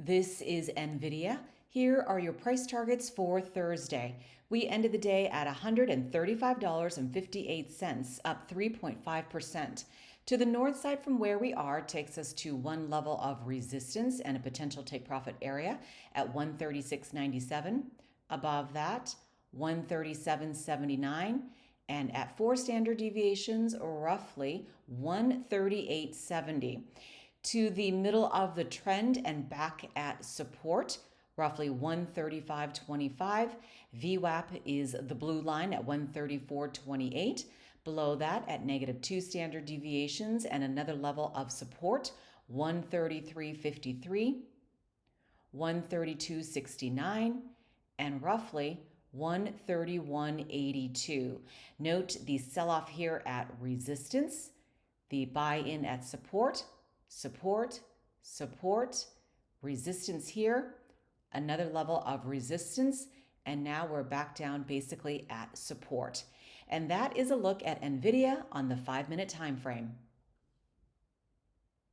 This is NVDA. Here are your price targets for Thursday. We ended the day at $135.58, up 3.5%. To the north side from where we are takes us to one level of resistance and a potential take profit area at 136.97. Above that, 137.79. And at 4 standard deviations, roughly 138.70. To the middle of the trend and back at support, roughly 135.25. VWAP is the blue line at 134.28. Below that, at -2 standard deviations and another level of support, 133.53, 132.69, and roughly 131.82. Note the sell-off here at resistance, the buy-in at support, support, support, resistance here, another level of resistance, and now we're back down basically at support. And that is a look at NVIDIA on the 5-minute time frame.